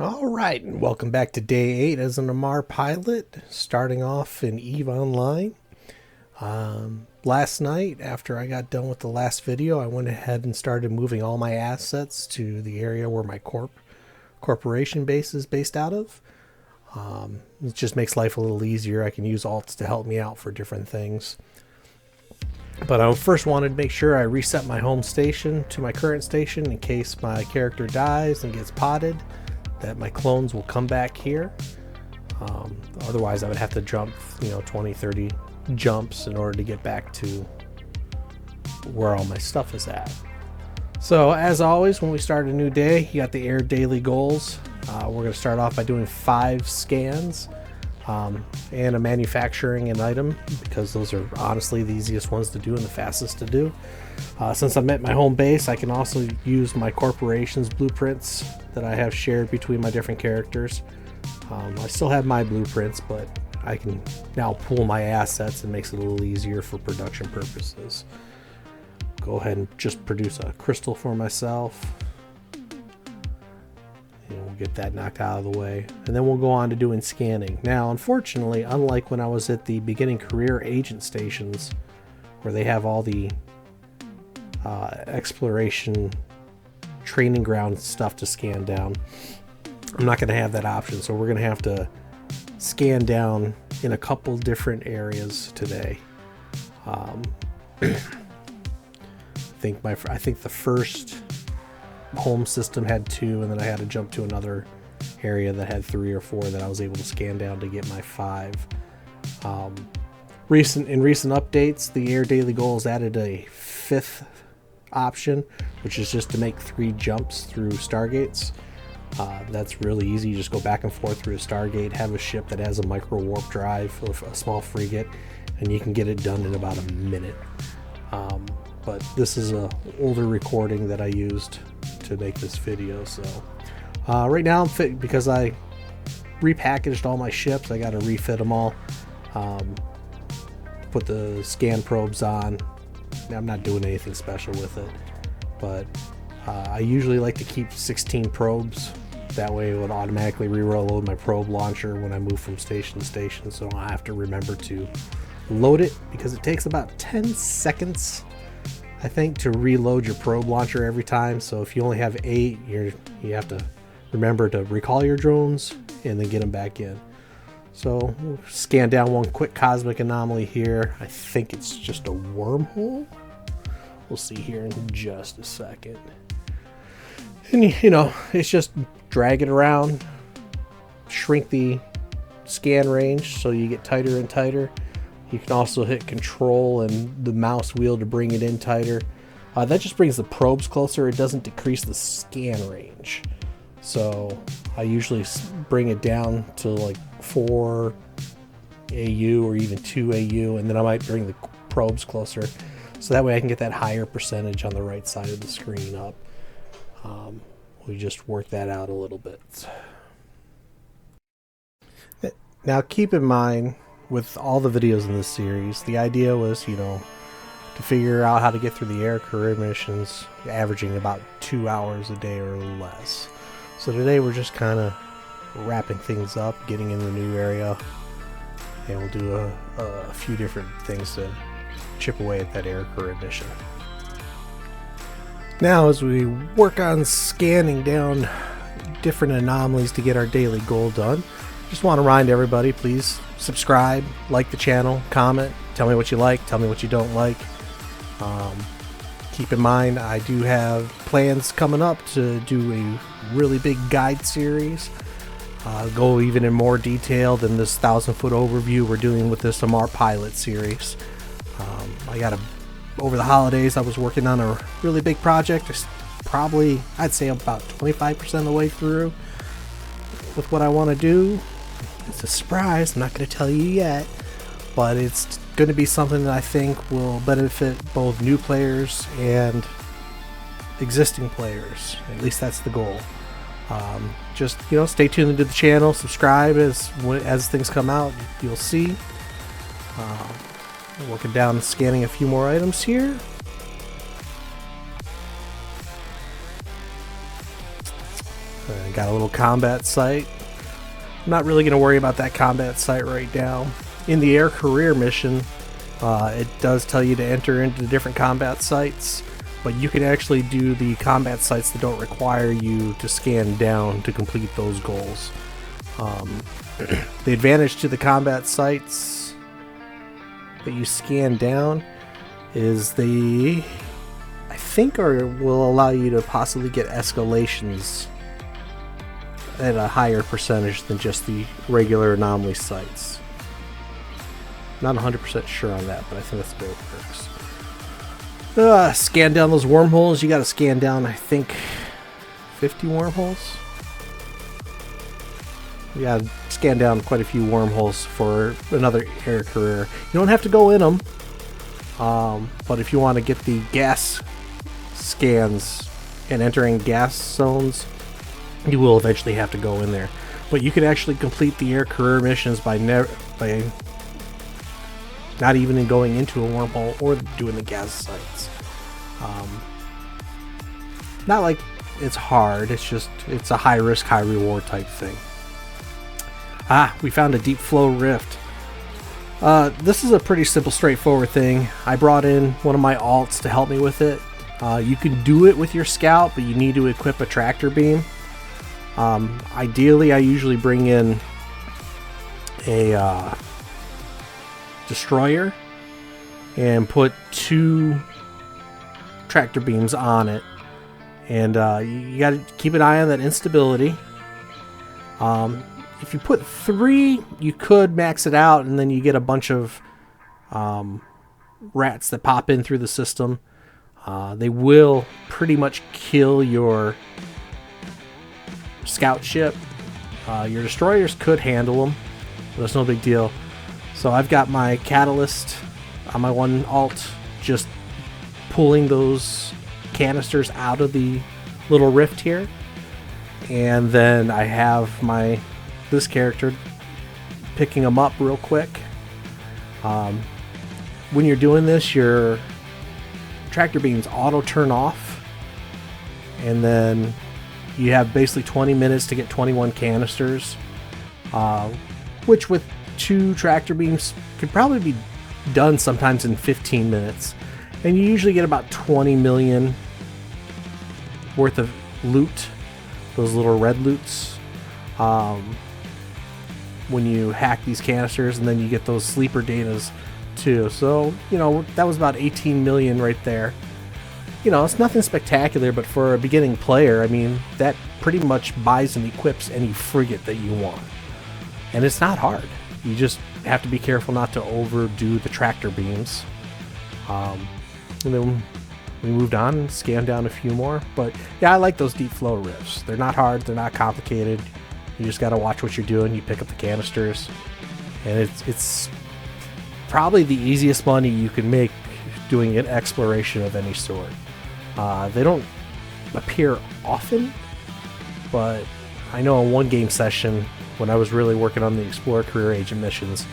All right, and welcome back to day 8 as an Amarr pilot, starting off in EVE Online. Last night, after I got done with the last video, I went ahead and started moving all my assets to the area where my corporation base is based out of. It just makes life a little easier. I can use alts to help me out for different things. But I first wanted to make sure I reset my home station to my current station in case my character dies and gets potted, that my clones will come back here. Otherwise I would have to jump 20-30 jumps in order to get back to where all my stuff is at. So as always, when we start a new day, you got the air daily goals. We're going to start off by doing 5 scans and a manufacturing an item, because those are honestly the easiest ones to do and the fastest to do. Since I'm at my home base, I can also use my corporation's blueprints that I have shared between my different characters. I still have my blueprints, but I can now pool my assets and makes it a little easier for production purposes. Go ahead and just produce a crystal for myself. And we'll get that knocked out of the way. And then we'll go on to doing scanning. Now, unfortunately, unlike when I was at the beginning career agent stations, where they have all the exploration training ground stuff to scan down, I'm not going to have that option. So we're going to have to scan down in a couple different areas today. I think the first home system had 2, and then I had to jump to another area that had 3 or 4 that I was able to scan down to get my 5. In recent updates, the air daily goals added a 5th option, which is just to make 3 jumps through stargates. That's really easy. You just go back and forth through a stargate, have a ship that has a micro warp drive or a small frigate, and you can get it done in about a minute. But this is an older recording that I used to make this video. So right now I'm fit because I repackaged all my ships. I got to refit them all, put the scan probes on. I'm not doing anything special with it, but I usually like to keep 16 probes. That way it would automatically re-reload my probe launcher when I move from station to station, so I have to remember to load it, because it takes about 10 seconds, I think, to reload your probe launcher every time. So if you only have 8, you have to remember to recall your drones and then get them back in. So we'll scan down one quick cosmic anomaly here. I think it's just a wormhole. We'll see here in just a second. And it's just drag it around, shrink the scan range so you get tighter and tighter. You can also hit control and the mouse wheel to bring it in tighter. That just brings the probes closer. It doesn't decrease the scan range. So I usually bring it down to like 4 AU or even 2 AU, and then I might bring the probes closer, so that way I can get that higher percentage on the right side of the screen up. We just work that out a little bit. Now keep in mind, with all the videos in this series, the idea was, to figure out how to get through the air career missions, averaging about 2 hours a day or less. So today we're just kind of wrapping things up, getting in the new area, and we'll do a few different things to chip away at that air career mission. Now, as we work on scanning down different anomalies to get our daily goal done, just want to remind everybody, please subscribe, like the channel, comment, tell me what you like, tell me what you don't like. Keep in mind, I do have plans coming up to do a really big guide series. Go even in more detail than this 1,000-foot overview we're doing with this Amarr pilot series. Over the holidays, I was working on a really big project. Probably, I'd say about 25% of the way through with what I want to do. It's a surprise, I'm not going to tell you yet, but it's going to be something that I think will benefit both new players and existing players. At least that's the goal. Just stay tuned into the channel, subscribe as things come out. You'll see. Working down, scanning a few more items here. Got a little combat site. I'm not really going to worry about that combat site right now. In the air career mission, it does tell you to enter into the different combat sites, but you can actually do the combat sites that don't require you to scan down to complete those goals. The advantage to the combat sites that you scan down is they, I think, will allow you to possibly get escalations at a higher percentage than just the regular anomaly sites. Not 100% sure on that, but I think that's the way it works. Scan down those wormholes. You got to scan down, I think, 50 wormholes. You got to scan down quite a few wormholes for another air career. You don't have to go in them, but if you want to get the gas scans and entering gas zones, you will eventually have to go in there. But you can actually complete the air career missions by not even going into a wormhole or doing the gas sites. Not like it's hard, it's a high risk, high reward type thing. We found a deep flow rift. This is a pretty simple, straightforward thing. I brought in one of my alts to help me with it. You can do it with your scout, but you need to equip a tractor beam. Ideally, I usually bring in a destroyer and put 2 tractor beams on it, and you got to keep an eye on that instability. If you put 3, you could max it out, and then you get a bunch of rats that pop in through the system. They will pretty much kill your scout ship. Your destroyers could handle them, but it's no big deal. So I've got my catalyst on my one alt just pulling those canisters out of the little rift here, and then I have this character picking them up real quick. When you're doing this, your tractor beams auto turn off, and then you have basically 20 minutes to get 21 canisters, which with 2 tractor beams could probably be done sometimes in 15 minutes. And you usually get about 20 million worth of loot, those little red loots, when you hack these canisters, and then you get those sleeper datas too. So, that was about 18 million right there. It's nothing spectacular, but for a beginning player, I mean, that pretty much buys and equips any frigate that you want. And it's not hard. You just have to be careful not to overdo the tractor beams. And then we moved on and scanned down a few more. But yeah, I like those deep flow rifts. They're not hard, they're not complicated. You just got to watch what you're doing. You pick up the canisters. And it's probably the easiest money you can make doing an exploration of any sort. They don't appear often, but I know in one game session, when I was really working on the Explorer Career Agent missions,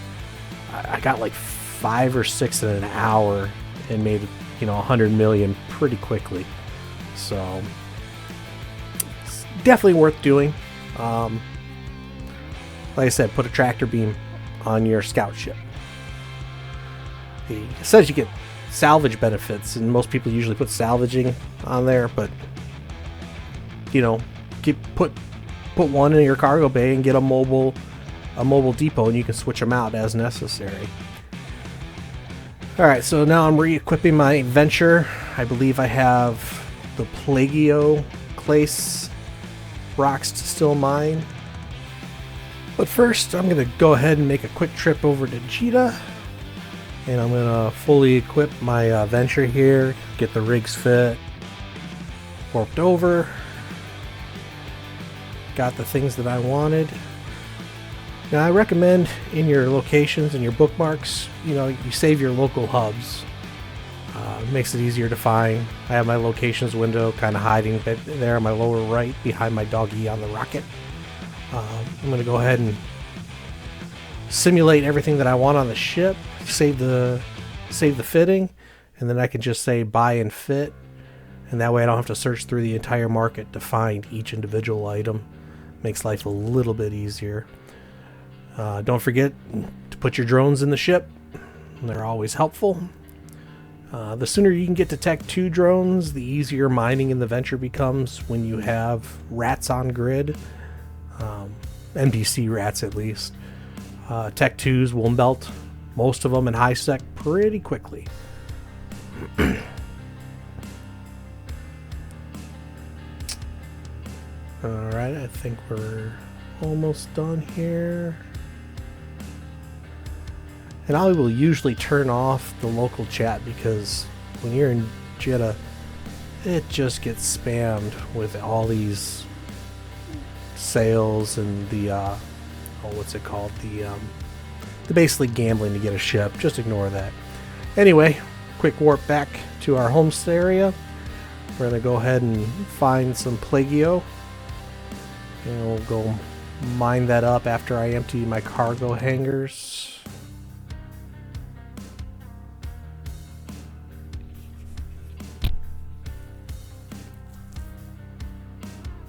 I got like 5 or 6 in an hour and made 100 million pretty quickly. So it's definitely worth doing. Like I said, put a tractor beam on your scout ship. It says you get salvage benefits, and most people usually put salvaging on there, but put one in your cargo bay and get a mobile depot, and you can switch them out as necessary. Alright, so now I'm re-equipping my Venture. I believe I have the Plagio Clace rocks to still mine. But first, I'm going to go ahead and make a quick trip over to Jita. And I'm going to fully equip my Venture here, get the rigs fit, warped over. Got the things that I wanted. Now I recommend in your locations and your bookmarks, you save your local hubs. It makes it easier to find. I have my locations window kind of hiding there on my lower right behind my doggy on the rocket. I'm going to go ahead and simulate everything that I want on the ship, save the fitting, and then I can just say buy and fit, and that way I don't have to search through the entire market to find each individual item. Makes life a little bit easier. Don't forget to put your drones in the ship. They're always helpful. The sooner you can get to Tech 2 drones, the easier mining in the venture becomes when you have rats on grid. NPC rats, at least. Tech 2s will melt most of them in high sec pretty quickly. Alright, I think we're almost done here. And I will usually turn off the local chat because when you're in Jeddah, it just gets spammed with all these sales and the what's it called? The basically gambling to get a ship. Just ignore that. Anyway, quick warp back to our homestead area. We're gonna go ahead and find some plagio, and we'll go mine that up after I empty my cargo hangars.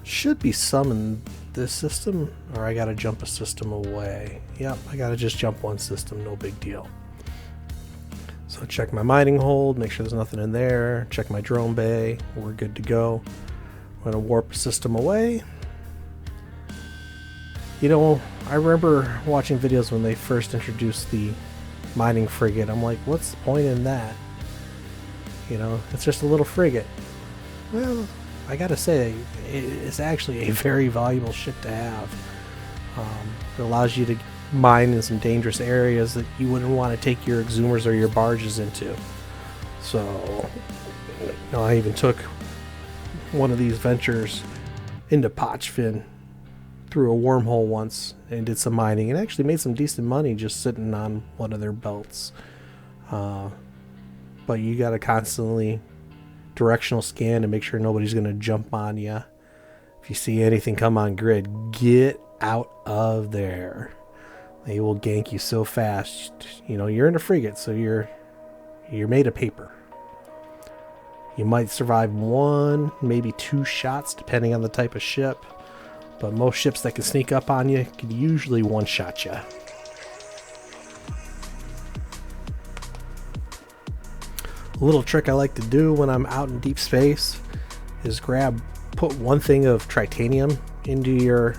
Should be some in this system, or I gotta jump a system away. Yep, I gotta just jump one system, no big deal. So check my mining hold, make sure there's nothing in there, check my drone bay, we're good to go. I'm gonna warp a system away. You know, I remember watching videos when they first introduced the mining frigate. I'm like, what's the point in that? You know, it's just a little frigate. Well, I gotta say, it's actually a very valuable ship to have. It allows you to mine in some dangerous areas that you wouldn't want to take your exhumers or your barges into. So, you know, I even took one of these ventures into Pochfin through a wormhole once and did some mining and actually made some decent money just sitting on one of their belts. But you gotta constantly directional scan to make sure nobody's going to jump on you. If you see anything come on grid, get out of there. They will gank you so fast. You know, you're in a frigate, so you're made of paper. You might survive one, maybe two shots, depending on the type of ship. But most ships that can sneak up on you can usually one-shot you. A little trick I like to do when I'm out in deep space is put one thing of titanium into your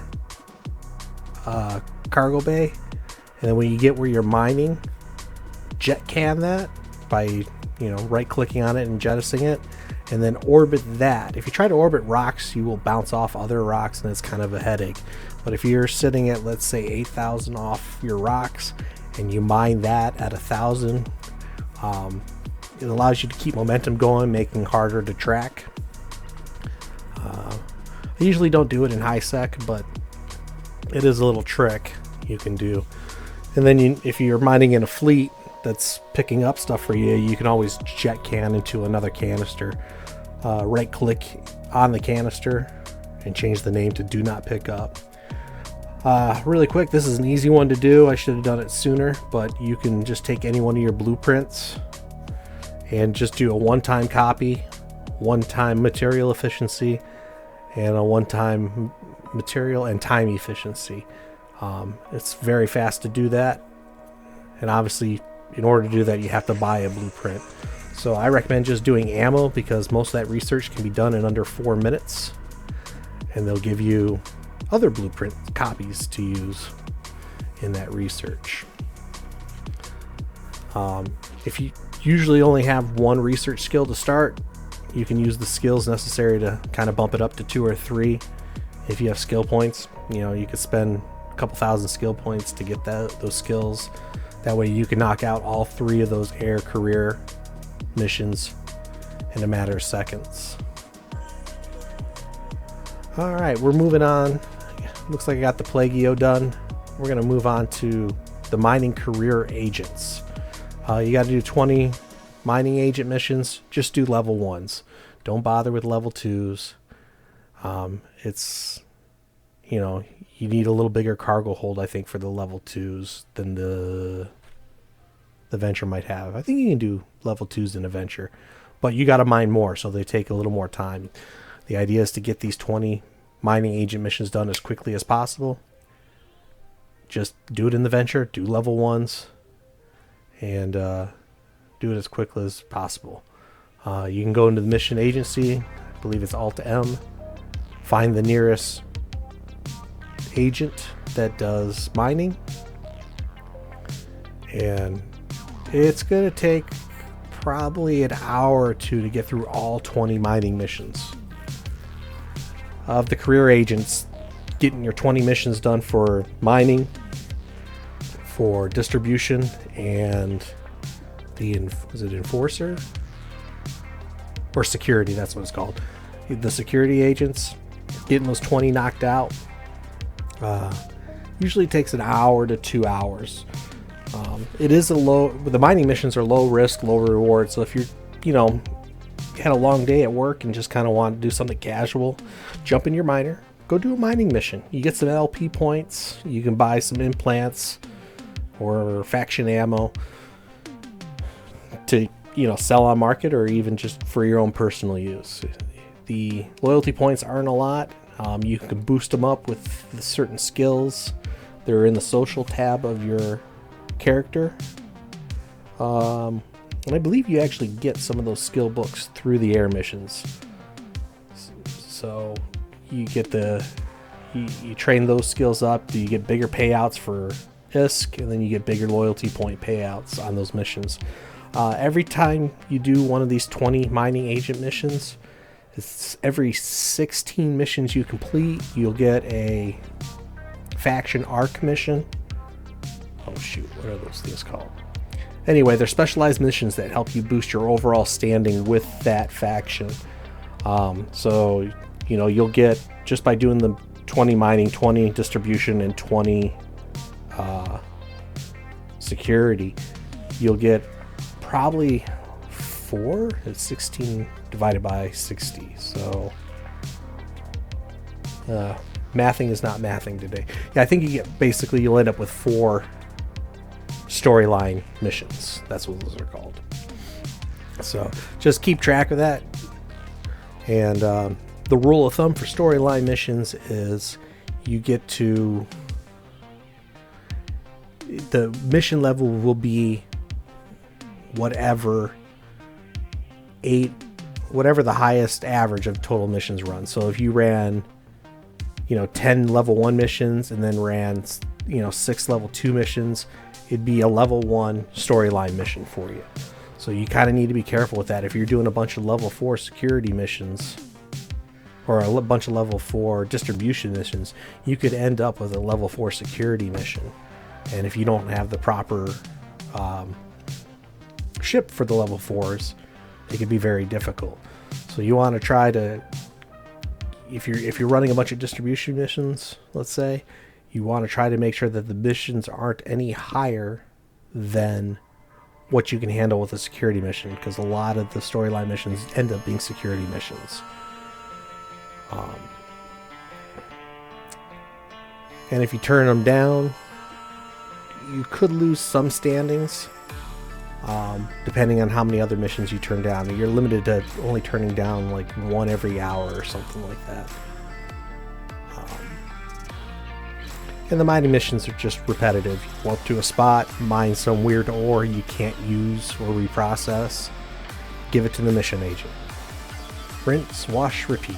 cargo bay, and then when you get where you're mining, jet can that by, you know, right clicking on it and jettisoning it, and then orbit that. If you try to orbit rocks, you will bounce off other rocks and it's kind of a headache. But if you're sitting at, let's say, 8,000 off your rocks and you mine that at 1,000, it allows you to keep momentum going, making it harder to track. I usually don't do it in high sec, but it is a little trick you can do. And then if you're mining in a fleet that's picking up stuff for you, you can always jet can into another canister. Right click on the canister and change the name to do not pick up. Really quick, this is an easy one to do. I should have done it sooner, but you can just take any one of your blueprints and just do a one-time copy, one-time material efficiency, and a one-time material and time efficiency. It's very fast to do that, and obviously in order to do that you have to buy a blueprint. So I recommend just doing ammo because most of that research can be done in under 4 minutes, and they'll give you other blueprint copies to use in that research. If you usually only have one research skill to start, you can use the skills necessary to kind of bump it up to 2 or 3. If you have skill points, you know, you could spend a couple thousand skill points to get those skills. That way you can knock out all 3 of those air career missions in a matter of seconds. Alright, we're moving on. Looks like I got the Plagio done. We're going to move on to the mining career agents. You got to do 20 mining agent missions. Just do level 1s. Don't bother with level 2s. It's, you know, you need a little bigger cargo hold, I think, for the level 2s than the Venture might have. I think you can do level 2s in a Venture, but you got to mine more, so they take a little more time. The idea is to get these 20 mining agent missions done as quickly as possible, just do it in the venture, do level 1s, and do it as quickly as possible. You can go into the mission agency, I believe it's Alt-M, find the nearest agent that does mining, and it's going to take probably an hour or two to get through all 20 mining missions. Of the career agents, getting your 20 missions done for mining, for distribution, and is it enforcer? Or security, that's what it's called. The security agents, getting those 20 knocked out, usually takes an hour to 2 hours. It is the mining missions are low risk, low reward. So if you had a long day at work and just kind of want to do something casual, jump in your miner, go do a mining mission. You get some LP points, you can buy some implants or faction ammo to sell on market, or even just for your own personal use. The loyalty points aren't a lot. You can boost them up with certain skills. They're in the social tab of your character. And I believe you actually get some of those skill books through the air missions. So you get you train those skills up, you get bigger payouts for ISK, and then you get bigger loyalty point payouts on those missions. Every time you do one of these 20 mining agent missions, it's every 16 missions you complete, you'll get a faction arc mission. Oh shoot, what are those things called? Anyway, they're specialized missions that help you boost your overall standing with that faction. So you'll get, just by doing the 20 mining, 20 distribution, and 20 security, you'll get probably 4. It's 16 divided by 60. So mathing is not mathing today. Yeah, I think you'll end up with 4 storyline missions. That's what those are called. So just keep track of that. And the rule of thumb for storyline missions is you get to, the mission level will be whatever the highest average of total missions run. So if you ran 10 level 1 missions and then ran 6 level 2 missions, it'd be a level 1 storyline mission for you. So you kind of need to be careful with that. If you're doing a bunch of level 4 security missions or a bunch of level 4 distribution missions, you could end up with a level 4 security mission. And if you don't have the proper ship for the level 4s, it can be very difficult. So you want to try to, if you're running a bunch of distribution missions, let's say, you want to try to make sure that the missions aren't any higher than what you can handle with a security mission, because a lot of the storyline missions end up being security missions. And if you turn them down, you could lose some standings, depending on how many other missions you turn down. You're limited to only turning down like 1 every hour or something like that. And the mining missions are just repetitive. You go up to a spot, mine some weird ore you can't use or reprocess, give it to the mission agent. Rinse, wash, repeat.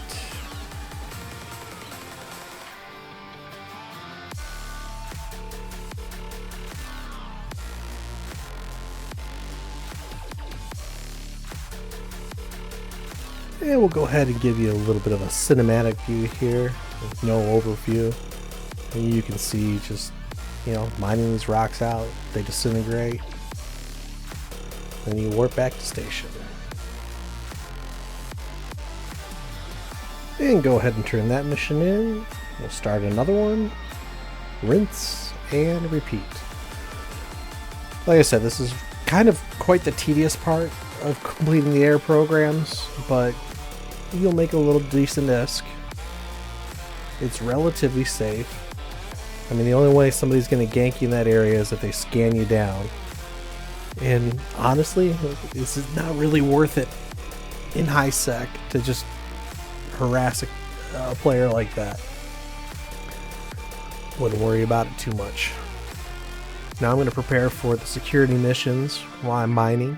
And we'll go ahead and give you a little bit of a cinematic view here with no overview. And you can see just, mining these rocks out, they disintegrate. Then you warp back to station. And go ahead and turn that mission in. We'll start another one. Rinse and repeat. Like I said, this is kind of quite the tedious part of completing the air programs, but you'll make a little decent ISK. It's relatively safe. I mean, the only way somebody's going to gank you in that area is if they scan you down. And honestly, this is not really worth it in high sec to just harass a player like that. Wouldn't worry about it too much. Now I'm going to prepare for the security missions while I'm mining.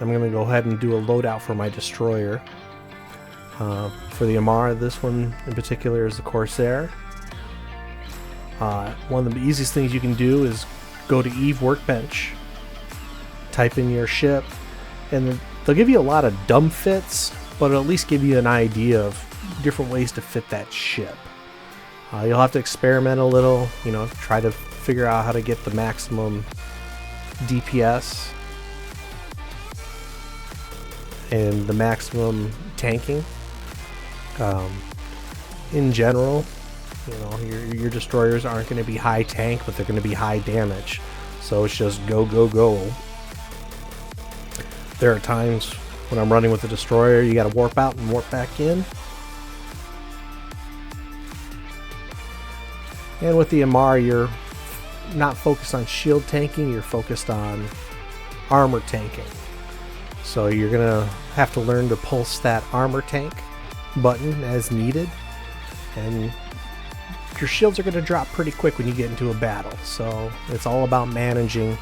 I'm going to go ahead and do a loadout for my destroyer. For the Amarr, this one in particular is the Corsair. One of the easiest things you can do is go to Eve Workbench, type in your ship, and they'll give you a lot of dumb fits, but it'll at least give you an idea of different ways to fit that ship. You'll have to experiment a little, you know, try to figure out how to get the maximum DPS and the maximum tanking. In general, you know, your destroyers aren't going to be high tank, but they're going to be high damage. So it's just go, go, go. There are times when I'm running with the destroyer, you got to warp out and warp back in. And with the Amarr, you're not focused on shield tanking, you're focused on armor tanking. So you're going to have to learn to pulse that armor tank button as needed. And your shields are going to drop pretty quick when you get into a battle. So it's all about managing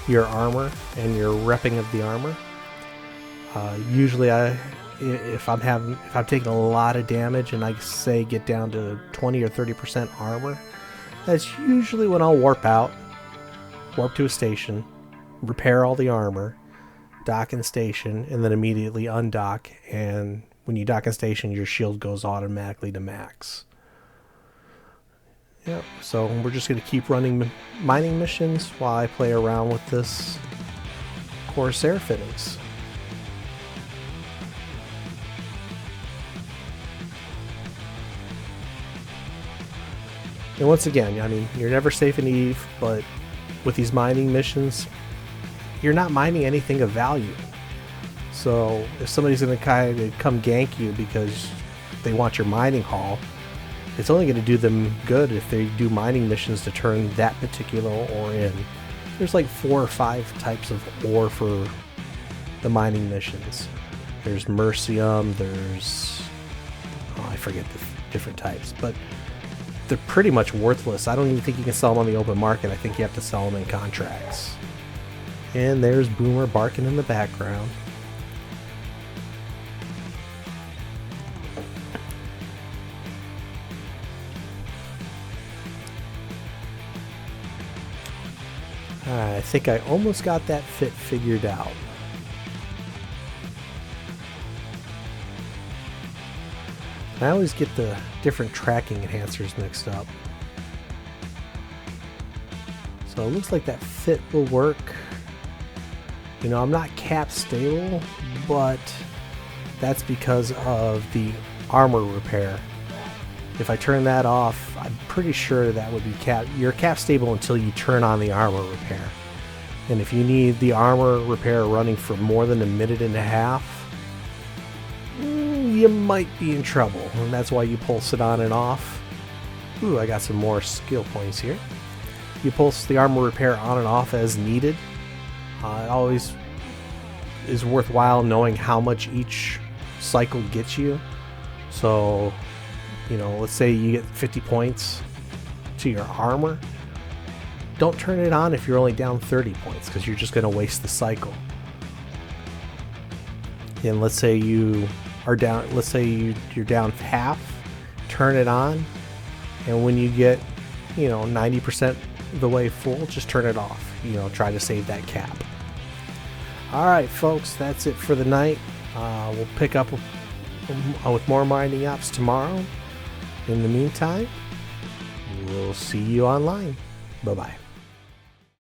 your armor and your repping of the armor. Usually if I'm taking a lot of damage and I say get down to 20 or 30% armor, that's usually when I'll warp out, warp to a station, repair all the armor, dock in station, and then immediately undock. And when you dock in station, your shield goes automatically to max. Yep, so we're just going to keep running mining missions while I play around with this Corsair fittings. And once again, I mean, you're never safe in Eve, but with these mining missions, you're not mining anything of value. So if somebody's going to kind of come gank you because they want your mining haul, it's only going to do them good if they do mining missions to turn that particular ore in. There's like 4 or 5 types of ore for the mining missions. There's Mercium, there's... oh, I forget the different types, but they're pretty much worthless. I don't even think you can sell them on the open market. I think you have to sell them in contracts. And there's Boomer barking in the background. I think I almost got that fit figured out. I always get the different tracking enhancers mixed up. So it looks like that fit will work. You know, I'm not cap stable, but that's because of the armor repair. If I turn that off, I'm pretty sure that would be cap. You're cap stable until you turn on the armor repair. And if you need the armor repair running for more than 1.5 minutes, you might be in trouble. And that's why you pulse it on and off. Ooh, I got some more skill points here. You pulse the armor repair on and off as needed. It always is worthwhile knowing how much each cycle gets you. So, you know, let's say you get 50 points to your armor. Don't turn it on if you're only down 30 points, because you're just going to waste the cycle. And let's say you are down, let's say you're down half, turn it on, and when you get, you know, 90% the way full, just turn it off. You know, try to save that cap. Alright folks, that's it for the night. We'll pick up with more mining ops tomorrow. In the meantime, we'll see you online. Bye-bye.